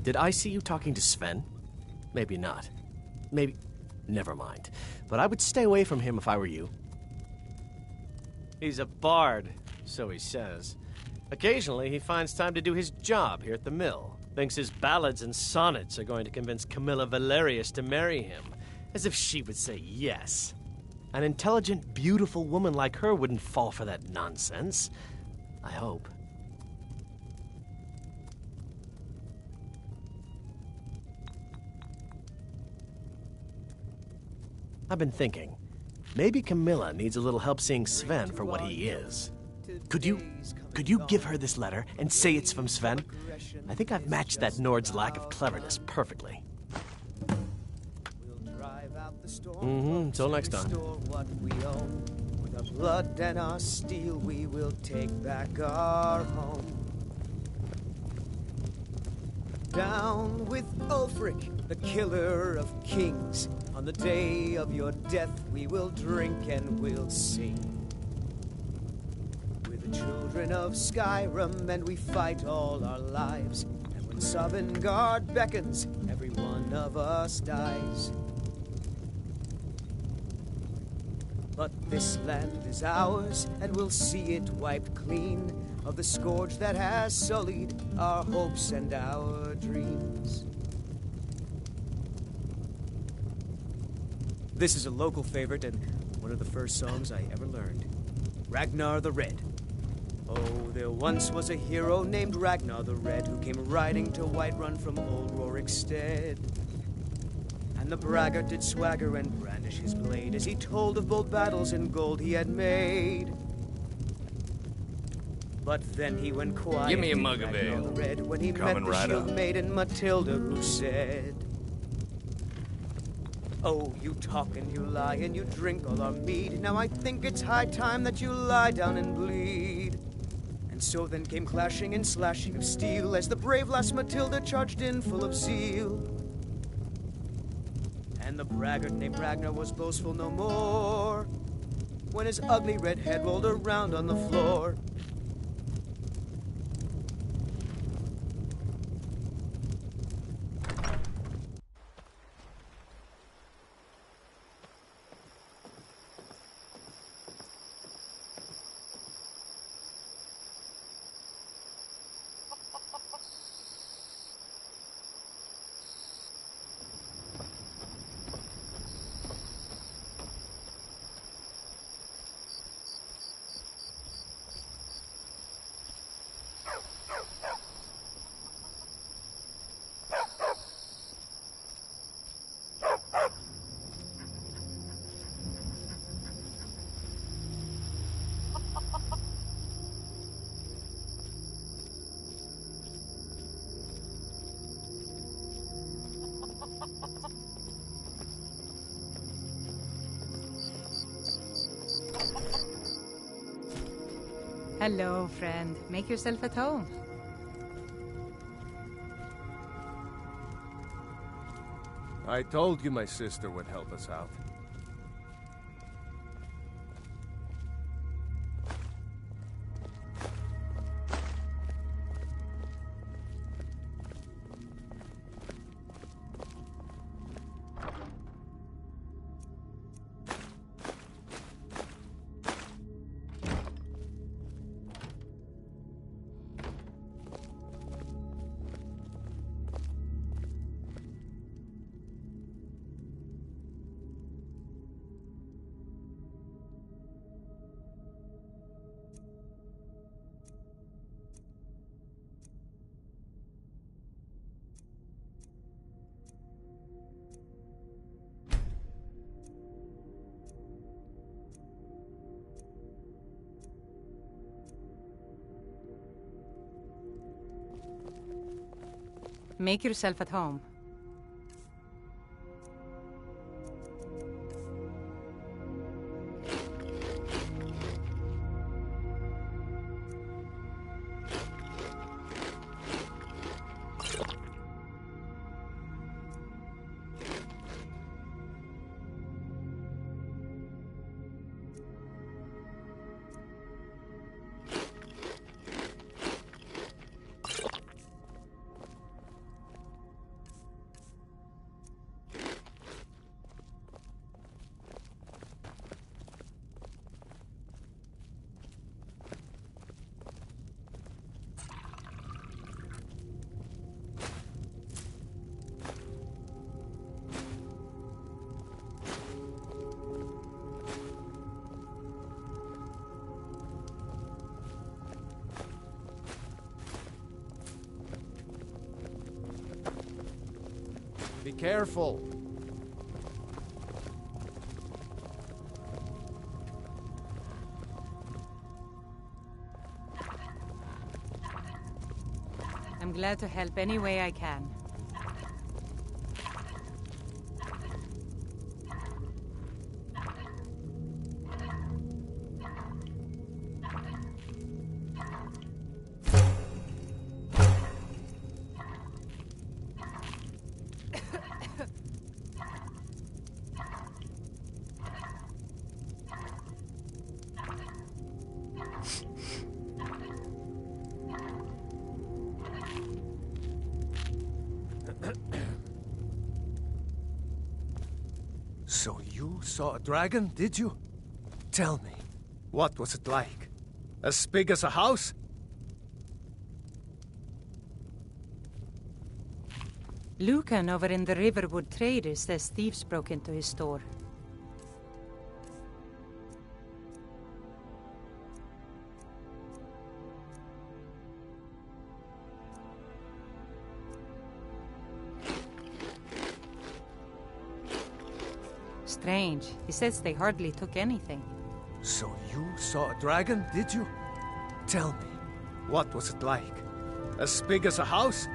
Did I see you talking to Sven? Maybe not. Maybe... Never mind. But I would stay away from him if I were you. He's a bard, so he says. Occasionally, he finds time to do his job here at the mill. Thinks his ballads and sonnets are going to convince Camilla Valerius to marry him. As if she would say yes. An intelligent, beautiful woman like her wouldn't fall for that nonsense. I hope. I've been thinking. Maybe Camilla needs a little help seeing Sven for what he is. Could you give her this letter and say it's from Sven? I think I've matched that Nord's lack of cleverness perfectly. Till next time. With our blood and our steel, we will take back our home. Down with Ulfric, the killer of kings. On the day of your death, we will drink and we'll sing. We're the children of Skyrim, and we fight all our lives. And when Sovngarde beckons, every one of us dies. But this land is ours, and we'll see it wiped clean of the scourge that has sullied our hopes and our dreams. This is a local favorite and one of the first songs I ever learned. Ragnar the Red. Oh, there once was a hero named Ragnar the Red who came riding to Whiterun from old Rorikstead. And the braggart did swagger and brandish his blade as he told of bold battles and gold he had made. But then he went quiet. Give me a mug of Ragnar ale. the Red, when he Coming met the right shield up. maiden Matilda, who said, "Oh, you talk and you lie and you drink all our mead. Now I think it's high time that you lie down and bleed." And so then came clashing and slashing of steel as the brave lass Matilda charged in full of zeal. And the braggart named Ragnar was boastful no more when his ugly red head rolled around on the floor. Hello, friend. Make yourself at home. I told you my sister would help us out. Make yourself at home. Be careful. I'm glad to help any way I can. So you saw a dragon, did you? Tell me, what was it like? As big as a house? Lucan over in the Riverwood Traders says thieves broke into his store. Strange. He says they hardly took anything. So you saw a dragon, did you? Tell me, what was it like? As big as a house?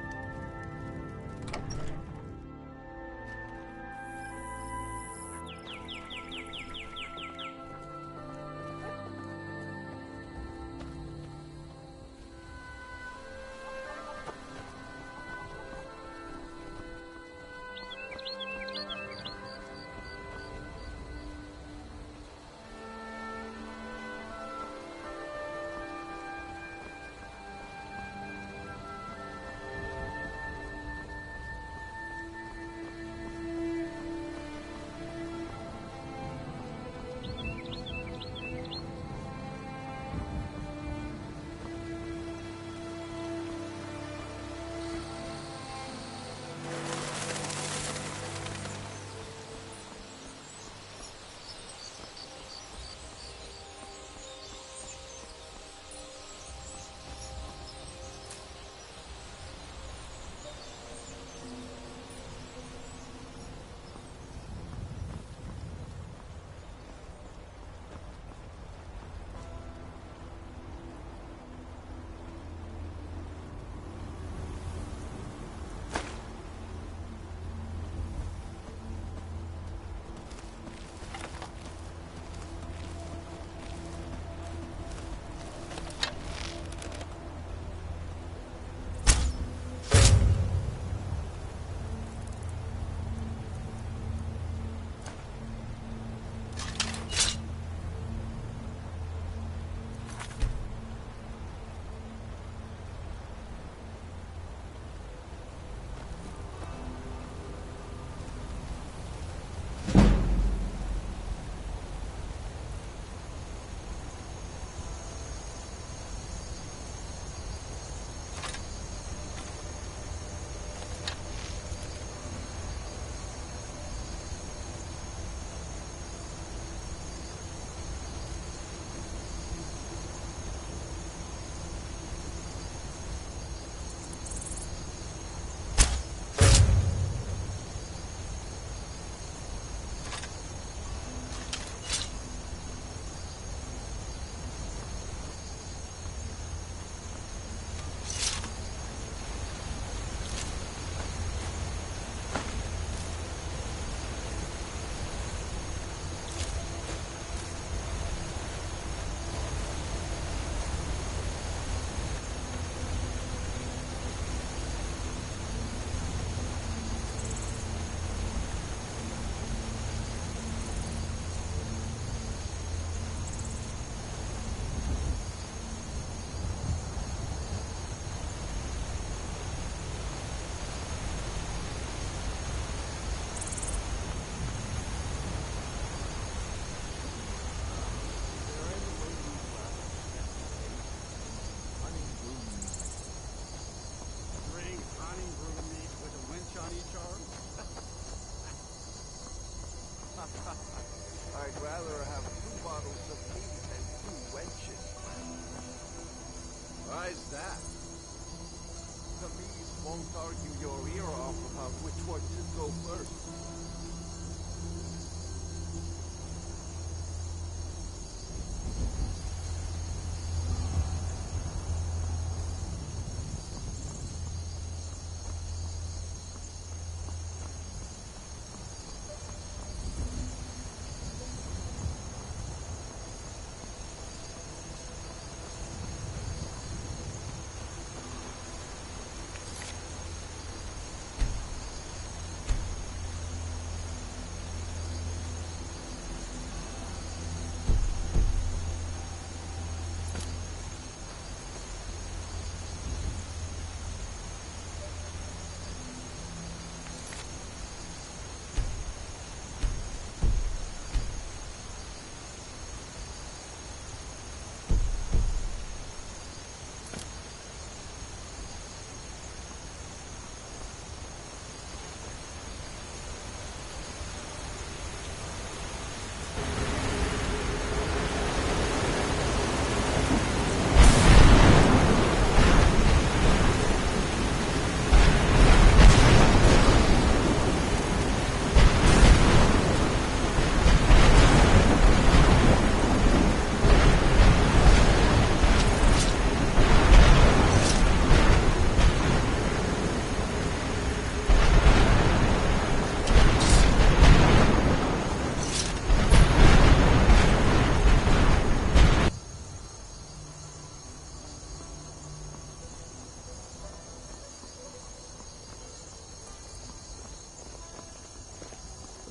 won't argue your ear off about which one should go first.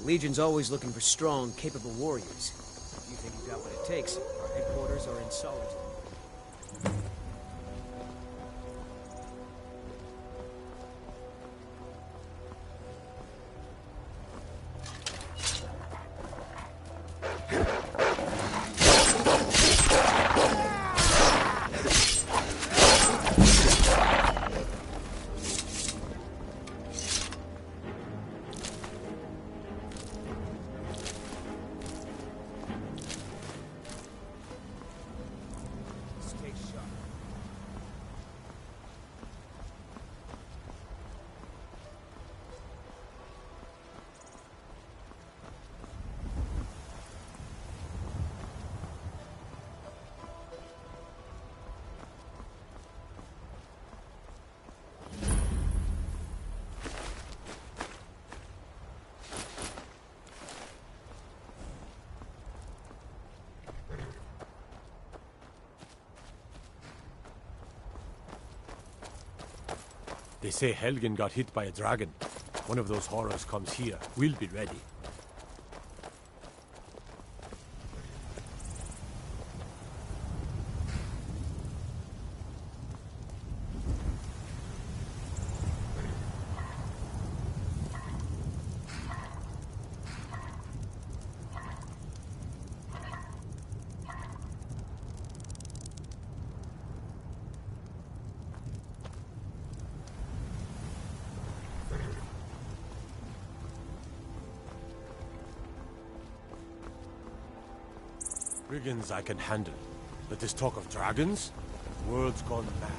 The Legion's always looking for strong, capable warriors. If you think you got what it takes, our headquarters are in Solitude. They say Helgen got hit by a dragon. One of those horrors comes here. We'll be ready. Brigands I can handle, but this talk of dragons? The world's gone mad.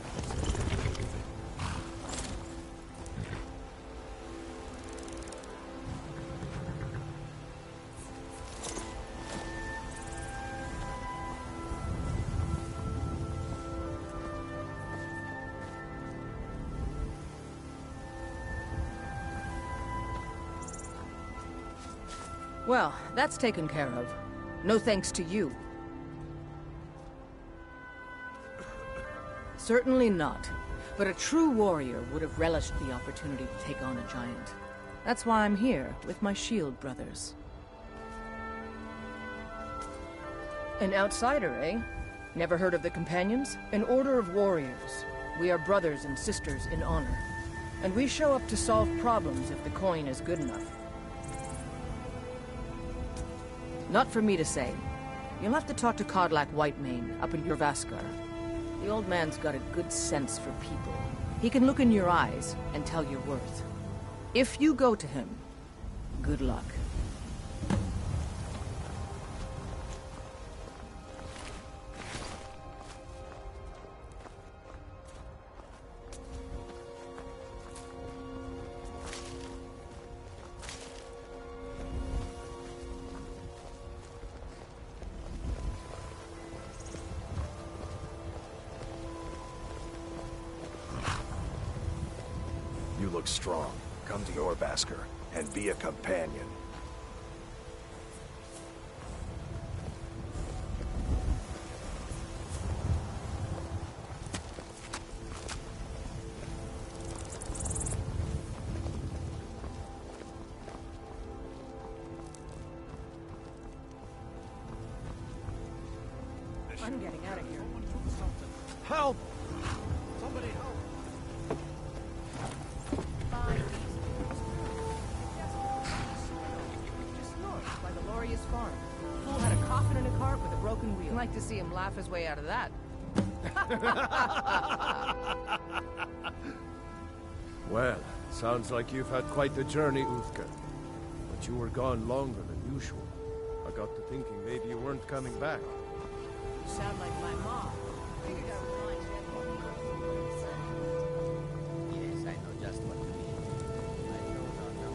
Well, that's taken care of. No thanks to you. Certainly not. But a true warrior would have relished the opportunity to take on a giant. That's why I'm here, with my shield brothers. An outsider, eh? Never heard of the Companions? An order of warriors. We are brothers and sisters in honor. And we show up to solve problems if the coin is good enough. Not for me to say. You'll have to talk to Kodlak Whitemane up in Jorvaskar. The old man's got a good sense for people. He can look in your eyes and tell your worth. If you go to him, good luck. look strong. Come to your Vasker and be a companion. I'm getting out of here. Help! Somebody help! Just north by the Lorde's farm. Fool had a coffin in a cart with a broken wheel. I'd like to see him laugh his way out of that. Well, sounds like you've had quite the journey, Uthgar. But you were gone longer than usual. I got to thinking maybe you weren't coming back. You sound like my mom. Figured I would find Yes, I know just what you mean. I know not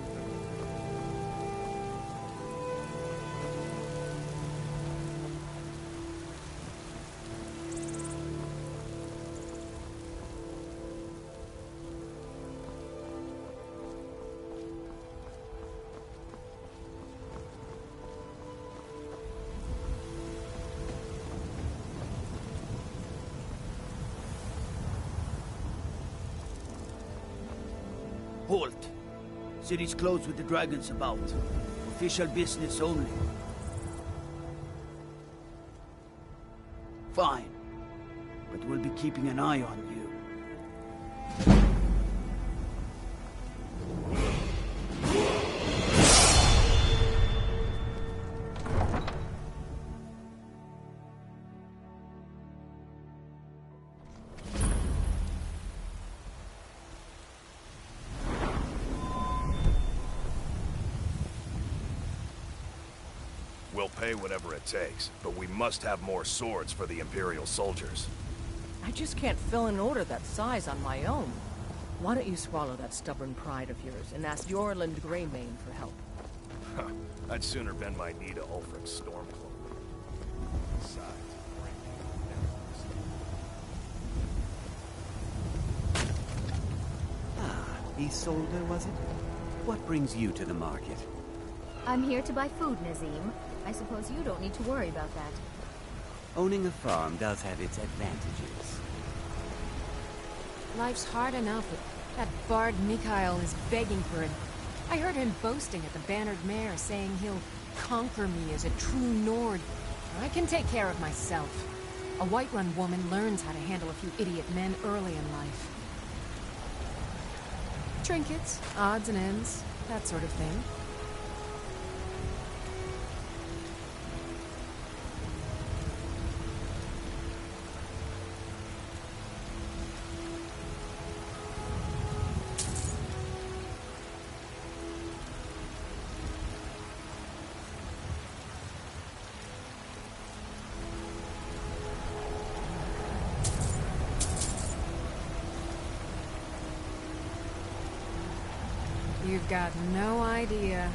Halt! City's closed with the dragons about. Official business only. Fine. But we'll be keeping an eye on you. We'll pay whatever it takes, but we must have more swords for the Imperial soldiers. I just can't fill an order that size on my own. Why don't you swallow that stubborn pride of yours and ask Yorland Greymane for help? I'd sooner bend my knee to Ulfric's Stormcloak. Besides, Isolde, was it? What brings you to the market? I'm here to buy food, Nazim. I suppose you don't need to worry about that. Owning a farm does have its advantages. Life's hard enough. That bard Mikhail is begging for it. I heard him boasting at the Bannered Mare, saying he'll conquer me as a true Nord. I can take care of myself. A Whiterun woman learns how to handle a few idiot men early in life. Trinkets, odds and ends, that sort of thing. You've got no idea.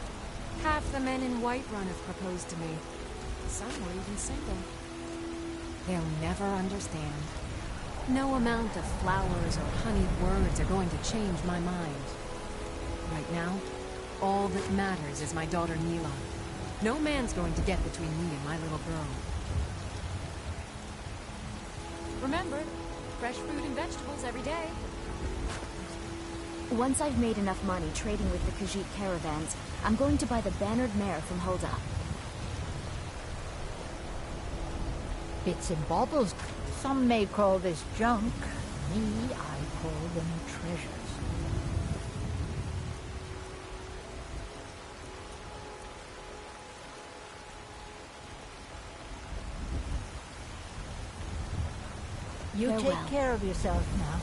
Half the men in Whiterun have proposed to me. Some were even single. They'll never understand. No amount of flowers or honeyed words are going to change my mind. Right now, all that matters is my daughter Nila. No man's going to get between me and my little girl. Remember, fresh fruit and vegetables every day. Once I've made enough money trading with the Khajiit caravans, I'm going to buy the Bannered Mare from Hulda. Bits and baubles. Some may call this junk. Me, I call them treasures. You Farewell. take care of yourself now.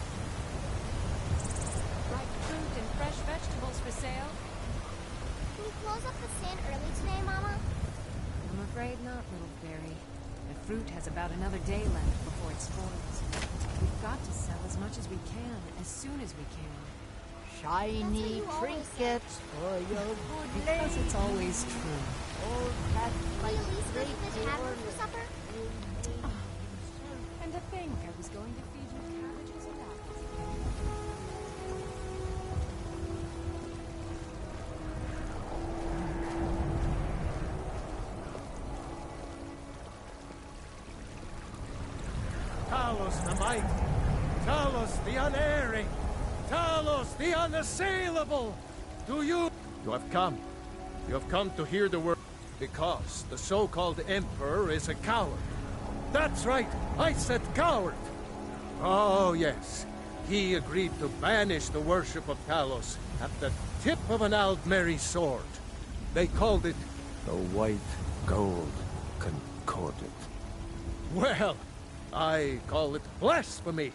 Fruit and fresh vegetables for sale. Can you close up the stand early today, Mama? I'm afraid not, little fairy. The fruit has about another day left before it spoils. We've got to sell as much as we can, as soon as we can. Shiny trinkets for your good Because it's always true. Old cat Will you at least go to the tavern for supper? And to think I was going to feed you cabbages and apples. Talos the mighty, Talos the unerring, Talos the unassailable. Do you... You have come. You have come to hear the word because the so-called Emperor is a coward. That's right, I said coward. Oh, yes. He agreed to banish the worship of Talos at the tip of an Aldmeri sword. They called it the White Gold Concordat. Well, I call it blasphemy.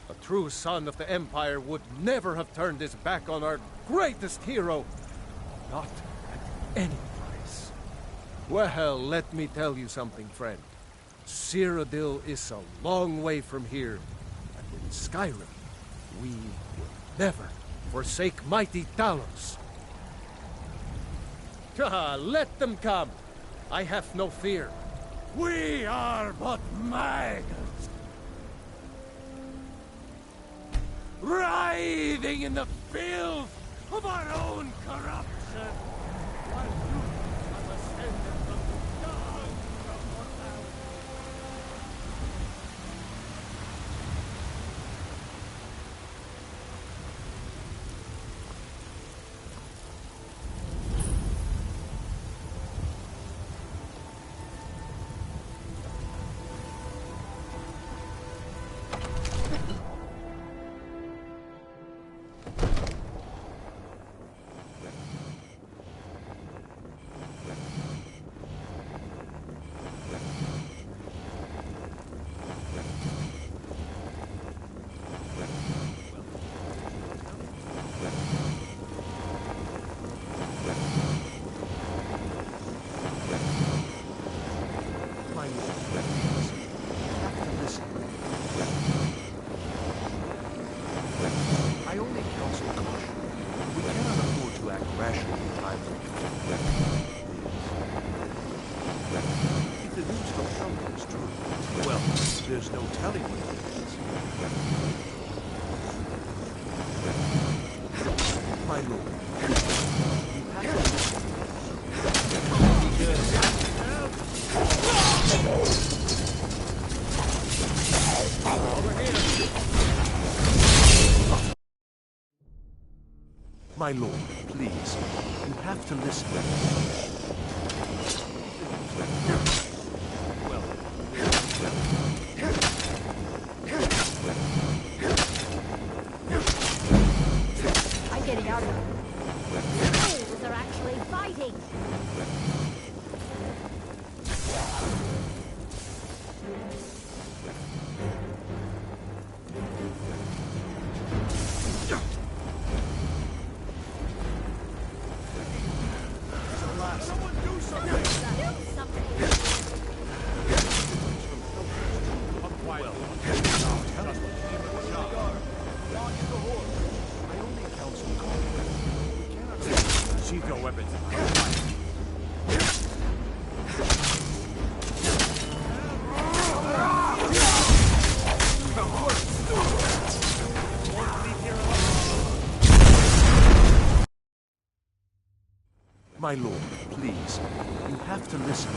A true son of the Empire would never have turned his back on our greatest hero. Not at any price. Well, let me tell you something, friend. Cyrodiil is a long way from here. And in Skyrim, we will never forsake mighty Talos. Let them come. I have no fear. We are but maggots, writhing in the filth of our own corruption, while you have ascended from the dogs of mortality. I only counsel caution. We cannot afford to act rashly in times like these. If the news from Helgen is true, well, there's no telling what it is. My lord, you have to... Over here! My lord, please. You have to listen. Well, I'm getting out of here. They're actually fighting. My lord, please. You have to listen.